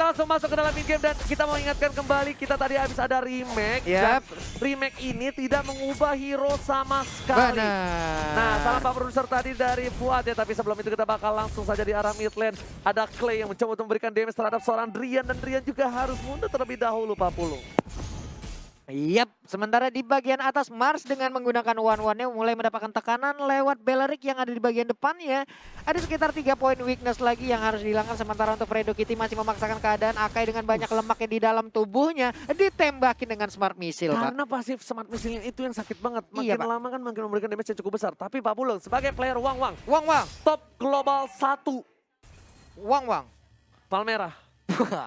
langsung masuk ke dalam mid game dan kita mau ingatkan kembali kita tadi habis ada remake. Dan remake ini tidak mengubah hero sama sekali. Nah, salah Pak Produser tadi dari Fuad ya, tapi sebelum itu kita bakal langsung saja di arah mid lane. Ada Clay yang mencoba untuk memberikan damage terhadap seorang Drian dan Drian juga harus mundur terlebih dahulu Pak Pulung. Yap, sementara di bagian atas Mars dengan menggunakan one-one-nya mulai mendapatkan tekanan lewat Beleric yang ada di bagian depannya. Ada sekitar 3 poin weakness lagi yang harus dihilangkan, sementara untuk Fredo Kitty masih memaksakan keadaan. Akai dengan banyak lemaknya di dalam tubuhnya ditembakin dengan smart missile, Pak. Karena pasif smart missile itu yang sakit banget. Makin Iya, Pak. lama kan makin memberikan damage yang cukup besar. Tapi Pak Pulung sebagai player Wang Wang, top global 1 Wang. Palmerah.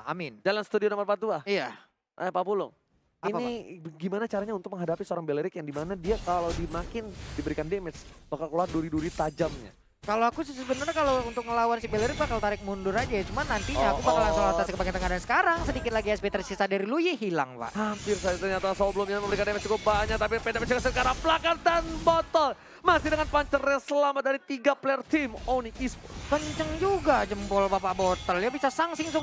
Amin. Jalan studio nomor 42. Iya. Pak Pulung. Apa, Ini gimana caranya untuk menghadapi seorang Beleric yang dimana dia kalau dimakin diberikan damage bakal keluar duri-duri tajamnya. Kalau aku sih sebenarnya kalau untuk ngelawan si Beleric bakal tarik mundur aja ya. Cuman nantinya aku bakal langsung rotasi ke bagian tengah dan sekarang sedikit lagi SP tersisa dari Luyi hilang, Pak. Hampir saja ternyata sebelumnya memberikan damage cukup banyak tapi PDP juga sekarang belakang dan botol. Masih dengan pancernya selamat dari 3 player tim Onyx Esports. Kenceng juga jempol Bapak Botol. Dia bisa sang singsung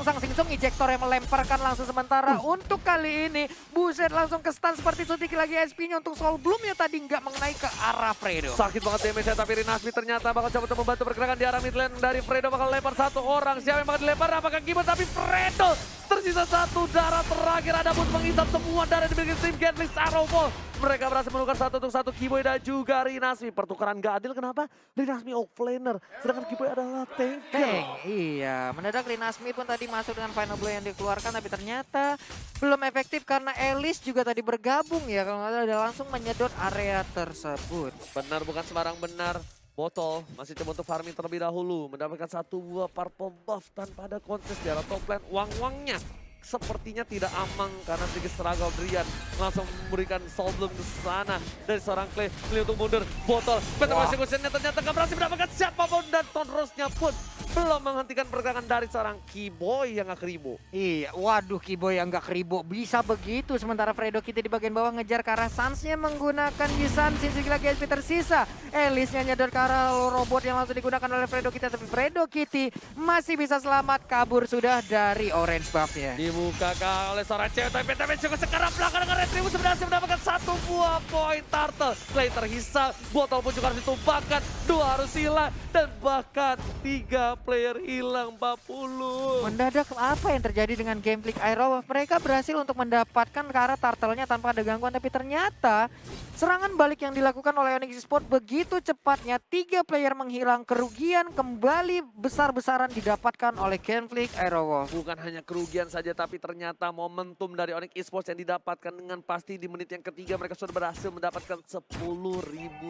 ejektor yang melemparkan langsung sementara. Untuk kali ini buset langsung ke stun seperti sedikit lagi SP-nya untuk Soul Bloom-nya tadi nggak mengenai ke arah Fredo. Sakit banget damage-nya tapi Rinasmi ternyata bakal coba untuk membantu pergerakan di arah mid lane dari Fredo bakal lempar satu orang. Siapa yang bakal dilempar? Apakah Gibbon? Tapi Fredo tersisa satu darah terakhir. Ada pun menghisap semua darah dimiliki tim Gatling Arrowfall. Mereka berhasil menukar 1 untuk 1 Kiboy dan juga Rinasmi. Pertukaran gak adil kenapa? Rinasmi offlaner, sedangkan Kiboy adalah tanker. Iya, mendadak Rinasmi pun tadi masuk dengan final blow yang dikeluarkan tapi ternyata belum efektif karena Elis juga tadi bergabung ya. Kalau nggak salah ada langsung menyedot area tersebut. Benar bukan sembarang benar. Botol masih coba untuk farming terlebih dahulu. Mendapatkan 1 buah purple buff tanpa ada kontes di arah top lane. Wang-wangnya sepertinya tidak aman karena sedikit struggle Drian langsung memberikan Soul Bloom ke sana dari seorang Clay. Clay untuk mundur, Botol Petrosikusennya ternyata gak berhasil mendapatkan siapapun dan Tonrosnya pun belum menghentikan pergerakan dari seorang Kiboy yang gak keribu. Iya, waduh Kiboy yang gak keribu bisa begitu. Sementara Fredo Kitty di bagian bawah ngejar ke arah Sans-nya menggunakan Yisan. Sedikit lagi SP tersisa. Elisnya nyedot ke arah robot yang langsung digunakan oleh Fredo Kitty. Tapi Fredo Kitty masih bisa selamat kabur sudah dari orange buff-nya. Dibuka oleh seorang cewek tapi PTP juga sekarang belakang dengan Retribution berhasil mendapatkan 1 buah poin turtle. Clay terhisap, Botol pun juga harus ditumpahkan, 2 harus hilang dan bahkan 3 player hilang 40. Mendadak apa yang terjadi dengan game Click Aero? Mereka berhasil untuk mendapatkan ke arah turtle-nya tanpa ada gangguan. Tapi ternyata serangan balik yang dilakukan oleh Onyx Esports begitu cepatnya. 3 player menghilang, kerugian kembali besar-besaran didapatkan oleh game Click Aero. Bukan hanya kerugian saja tapi ternyata momentum dari Onyx Esports yang didapatkan dengan pasti di menit yang ketiga mereka sudah berhasil mendapatkan 10.000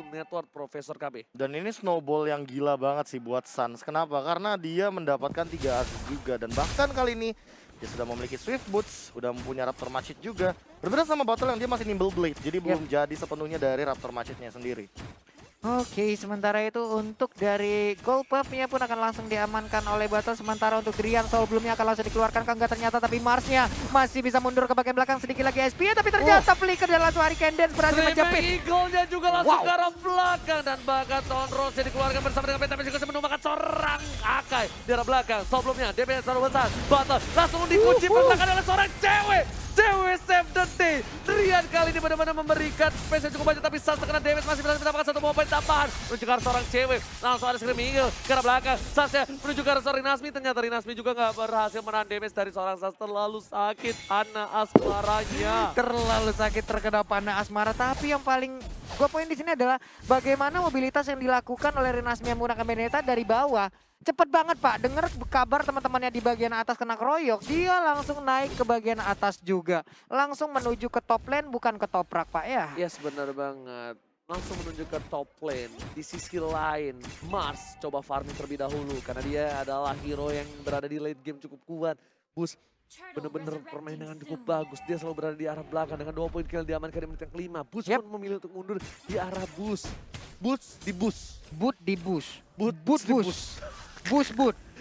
network Profesor KB. Dan ini snowball yang gila banget sih buat Sans. Kenapa? Karena dia mendapatkan 3 assist juga. Dan bahkan kali ini dia sudah memiliki Swift Boots, sudah mempunyai Raptor Machete juga. Berbeda sama Battle yang dia masih Nimble Blade, jadi belum jadi sepenuhnya dari Raptor Machete-nya sendiri. Oke, sementara itu untuk dari gold buff-nya pun akan langsung diamankan oleh Battle. Sementara untuk Drian Soul Bloom-nya akan langsung dikeluarkan. Enggak ternyata, tapi Mars-nya masih bisa mundur ke bagian belakang sedikit lagi SP-nya. Tapi ternyata Flicker dan langsung Hurricane Dance berhasil menjepit. Eagle-nya juga langsung ke arah belakang dan bahkan Tonros yang dikeluarkan bersama dengan PTP juga menumbangkan seorang Akai di arah belakang. Soul Bloom-nya DPS terlalu besar. Battle langsung dikunci pergerakan oleh seorang cewek. Cewek save the day. Drian kali ini benar-benar memberikan space yang cukup banyak tapi Sans terkena damage masih bisa mendapatkan 1 buah poin tambahan. Menuju ke arah seorang cewek. Langsung ada Screaming Eagle ke arah belakang. Sansnya menuju ke arah seorang Rinasmi. Ternyata Rinasmi juga nggak berhasil menahan damage dari seorang Sans. Terlalu sakit Ana Asmaranya. Terlalu sakit terkena panah asmara. Tapi yang paling gue poin di sini adalah bagaimana mobilitas yang dilakukan oleh Rinasmi yang menggunakan Benedetta dari bawah. Cepet banget Pak, dengar kabar teman-temannya di bagian atas kena keroyok, dia langsung naik ke bagian atas juga. Langsung menuju ke top lane bukan ke toprak Pak ya. Yes benar banget. Langsung menuju ke top lane. Di sisi lain, Mars coba farming terlebih dahulu. Karena dia adalah hero yang berada di late game cukup kuat. Bus benar-benar permainan cukup bagus. Dia selalu berada di arah belakang dengan 2 poin kill diamankan di menit yang kelima. Bus pun memilih untuk mundur di arah bus. Bus di bus. Boot di bus. Bus di bus. Bus.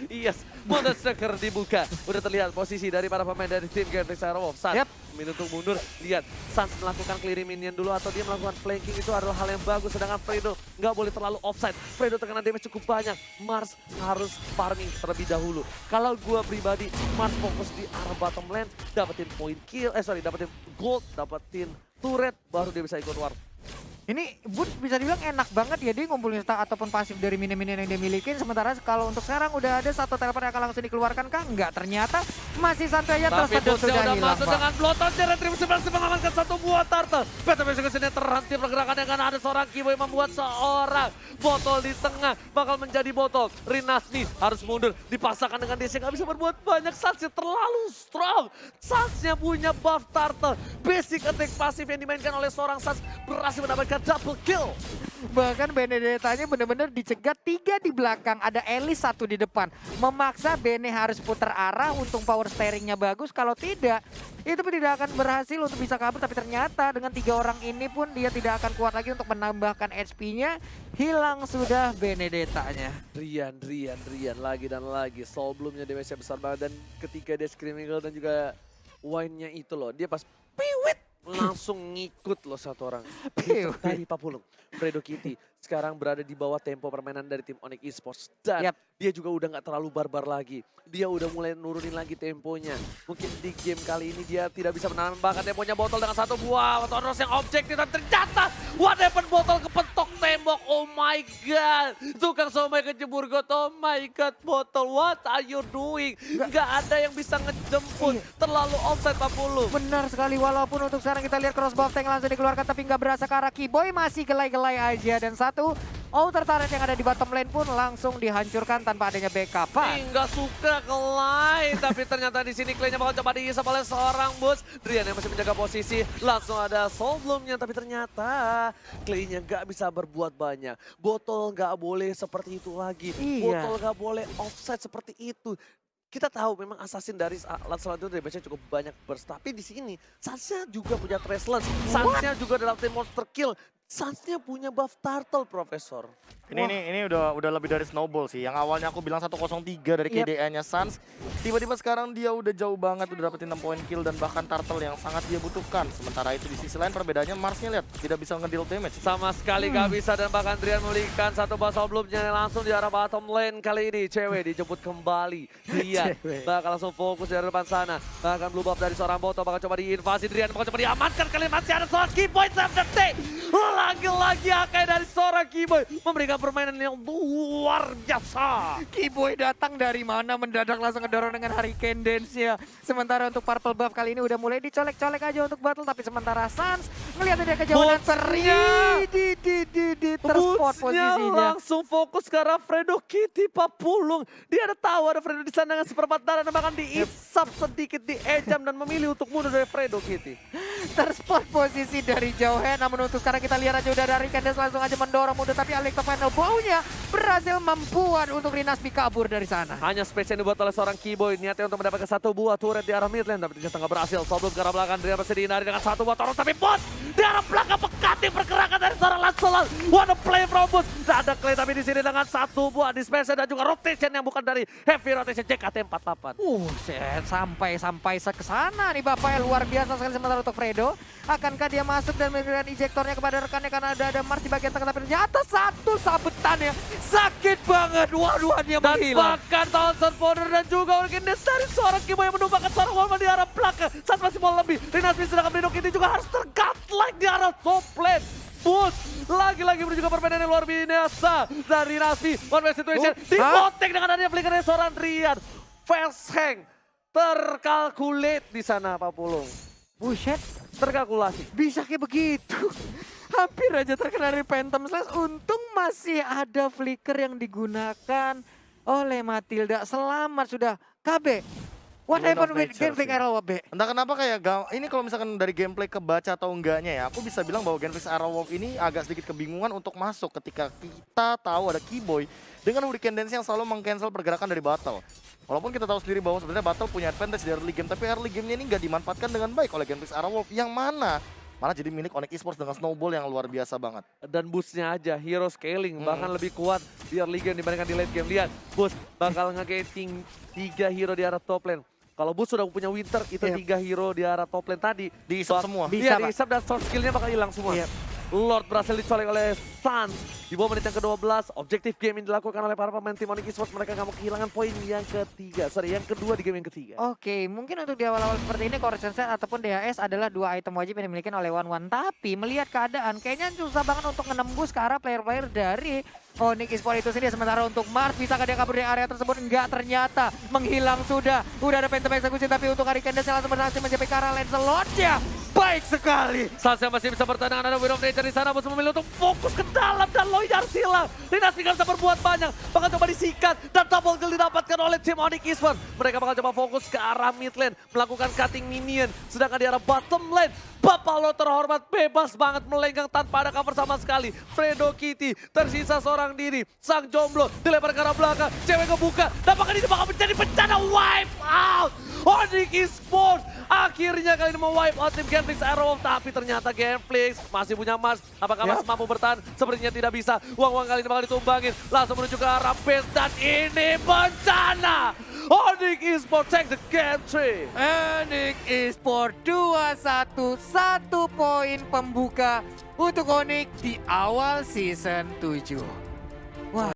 Yes, Monster dibuka. Udah terlihat posisi dari para pemain dari tim Genflix Aerowolf. Sans Yep. minum untuk mundur. Lihat, Sans melakukan clearing minion dulu atau dia melakukan flanking itu adalah hal yang bagus. Sedangkan Fredo nggak boleh terlalu offside. Fredo terkena damage cukup banyak. Mars harus farming terlebih dahulu. Kalau gua pribadi, Mars fokus di arah bottom lane, dapetin point kill, dapetin gold, dapetin turret, baru dia bisa ikut war. Ini Boots bisa dibilang enak banget ya, dia ngumpulin stack ataupun pasif dari minion-minion yang dia milikin. Sementara kalau untuk sekarang udah ada satu teleport yang akan langsung dikeluarkan kah? Enggak, ternyata masih santai aja, Tapi tersedot Bootsnya sudah udah hilang, masuk Pak. dengan Bloodhound, Retribution berhasil mengamankan satu buah turtle. PTB kesini terhenti pergerakannya karena ada seorang Kiboy membuat seorang botol di tengah. Bakal menjadi botol. Rinasmi harus mundur, dipaksakan dengan DC, nggak bisa berbuat banyak. Sansnya terlalu strong. Sansnya punya buff turtle. Basic attack pasif yang dimainkan oleh seorang Sans berhasil mendapatkan double kill. Bahkan Benedetta-nya benar-benar dicegat 3 di belakang, ada Elise 1 di depan. Memaksa Bene harus putar arah, untung power steeringnya bagus. Kalau tidak, itu pun tidak akan berhasil untuk bisa kabur. Tapi ternyata dengan 3 orang ini pun dia tidak akan kuat lagi untuk menambahkan HP-nya. Hilang sudah Benedetta-nya. Rian lagi dan lagi. Soul Bloom-nya damage-nya besar banget. Dan ketika dia Screaming Girl dan juga Wine-nya itu loh, dia pas piwit langsung ngikut loh satu orang. Tadi Papulung, Fredo Kitty sekarang berada di bawah tempo permainan dari tim Onyx Esports. Dan dia juga udah gak terlalu barbar lagi. Dia udah mulai nurunin lagi temponya. Mungkin di game kali ini dia tidak bisa menambahkan temponya botol dengan satu buah Tonros yang objektif. Dan ternyata what happened, botol kepentok tembok. Oh my god. Tukang somai kejebur got. Oh my god, botol, what are you doing? Gak ada yang bisa ngejemput. Terlalu offside Papulung. Benar sekali, walaupun untuk sekarang kita lihat cross buff tank langsung dikeluarkan tapi nggak berasa ke arah Kiboy, masih gelai-gelai aja. Dan satu outer turret yang ada di bottom lane pun langsung dihancurkan tanpa adanya backupan. Nggak suka kelai, tapi ternyata di sini Clay-nya bakal coba diisap oleh seorang Boots. Drian yang masih menjaga posisi, langsung ada Soul Bloom-nya, tapi ternyata Clay-nya nggak bisa berbuat banyak. Botol nggak boleh seperti itu lagi, botol nggak boleh offside seperti itu. Kita tahu memang assassin dari alat selanjutnya dari damage-nya cukup banyak burst. Tapi di sini Sansnya juga punya Traceless, Sansnya juga dalam tim monster kill. Sansnya punya buff turtle, Profesor. Ini udah lebih dari snowball sih. Yang awalnya aku bilang 103 dari KDA-nya Sans. Tiba-tiba sekarang dia udah jauh banget, udah dapetin 6 poin kill dan bahkan turtle yang sangat dia butuhkan. Sementara itu di sisi lain perbedaannya Marsnya lihat tidak bisa ngedeal damage. Sama sekali gak bisa, dan bahkan Drian memiliki satu basal belumnya langsung di arah bottom lane kali ini. Cewek dijemput kembali. Drian bakal langsung fokus dari depan sana. Bahkan blue buff dari seorang botol bakal coba diinvasi. Drian bakal coba diamankan, kali masih ada seorang Kiboy detik. Lagi-lagi Akai dari seorang Kiboy memberikan permainan yang luar biasa. Kiboy datang dari mana, mendadak langsung ngedorong dengan Hurricane Dance-nya. Sementara untuk purple buff kali ini udah mulai dicolek-colek aja untuk battle. Tapi sementara Sans melihat dia kejauhan di terspot posisinya. Langsung fokus ke arah Fredo Kitty, Papulung. Dia ada tahu ada Fredo di sana dengan seperempat darah dan bahkan diisap sedikit, diejam dan memilih untuk mundur dari Fredo Kitty. Terspot posisi dari jauh, namun untuk sekarang kita lihat aja udah dari Candace langsung aja mendorong mundur, tapi Alexa Final Bow-nya berhasil membuat untuk Rinasmi kabur dari sana. Hanya space yang dibuat oleh seorang Kiboy, niatnya untuk mendapatkan satu buah turret di arah mid lane, tapi ternyata nggak berhasil. Sebelum ke arah belakang, dia masih dihindari dengan satu buah turret, tapi Bot di arah belakang pekati pergerakan dari seorang Lancelot. What a play from Bot. Tidak ada Clay, tapi di sini dengan satu buah dispenser dan juga rotation yang bukan dari heavy rotation JKT48. Sampai ke sana nih Bapak, luar biasa sekali. Sementara untuk Fredo, akankah dia masuk dan memberikan injektornya kepada rekannya karena ada Mars di bagian tengah, tapi ternyata satu sabetannya sakit banget. Waduhannya menghilang. Bahkan Thousand Powder dan juga Origin dari seorang Kiboy yang menumpahkan seorang Wolfman di arah belakang. Saat masih mau lebih, Rinasmi sedangkan Fredo Kitty juga harus tergatlek di arah top lane. Boots lagi-lagi juga permainan yang luar biasa dari Rinasmi. One way situation dipotek dengan adanya flicker dari seorang Drian. Fast hang terkalkulate di sana Papulung. Buset, terkalkulasi. bisa kayak begitu. Hampir aja terkena dari Phantom Slash. Untung masih ada flicker yang digunakan oleh Matilda. Selamat sudah. KB, what happened with Genflix Aerowolf? Entah kenapa kayak ini kalau misalkan dari gameplay kebaca atau enggaknya ya, aku bisa bilang bahwa Genflix Aerowolf ini agak sedikit kebingungan untuk masuk ketika kita tahu ada Kiboy dengan Hurricane Dance yang selalu meng-cancel pergerakan dari battle. Walaupun kita tahu sendiri bahwa sebenarnya battle punya advantage di early game, tapi early game-nya ini nggak dimanfaatkan dengan baik oleh Genflix Aerowolf yang mana malah jadi milik Onyx Esports dengan snowball yang luar biasa banget. Dan boostnya aja, hero scaling bahkan lebih kuat di early game dibandingkan di late game. Lihat, boost bakal nge-gating 3 hero di arah top lane. Kalau boost sudah punya Winter, itu 3 hero di arah top lane tadi. Diisap semua. Bisa, Iya, Pak. diisap dan short skillnya bakal hilang semua. Lord berhasil dicolek oleh Suns di bawah menit yang ke-12. Objektif game yang dilakukan oleh para pemain tim Onyx Esports. Mereka nggak mau kehilangan poin yang yang kedua di game yang ketiga. Oke, mungkin untuk di awal-awal seperti ini Correction Set ataupun DHS adalah 2 item wajib yang dimiliki oleh One. Tapi melihat keadaan kayaknya susah banget untuk menembus ke arah player-player dari Onyx Esports itu sendiri. Sementara untuk Mars, bisakah dia kabur dari area tersebut? Enggak, ternyata menghilang sudah. Udah ada Phantom Execution, tapi untuk Harry Kane langsung berhasil mencapai ke arah Lancelot-nya. Baik sekali. Saat yang masih bisa bertahan, ada Will of Nature di sana, Bos memilih untuk fokus ke dalam dan Loyar silang. Linas tidak bisa berbuat banyak, bakal coba disikat dan double kill didapatkan oleh tim Onyx Esports. Mereka bakal coba fokus ke arah mid lane, melakukan cutting minion. Sedangkan di arah bottom lane, Bapalo terhormat bebas banget melenggang tanpa ada cover sama sekali. Fredo Kitty tersisa seorang diri, sang jomblo dilempar ke arah belakang, cewek kebuka, apakah ini bakal menjadi bencana wipe out? Onyx Esports akhirnya kali ini mau wipe out tim Genflix Aerowolf, tapi ternyata Genflix masih punya Mars. Apakah Mars mampu bertahan? Sepertinya tidak bisa. Uang-uang kali ini bakal ditumbangin, langsung menuju ke arah base dan ini bencana. Onyx Esports take the game 3. Onyx Esports 2-1, 1 poin pembuka untuk Onyx di awal season 7. Wah.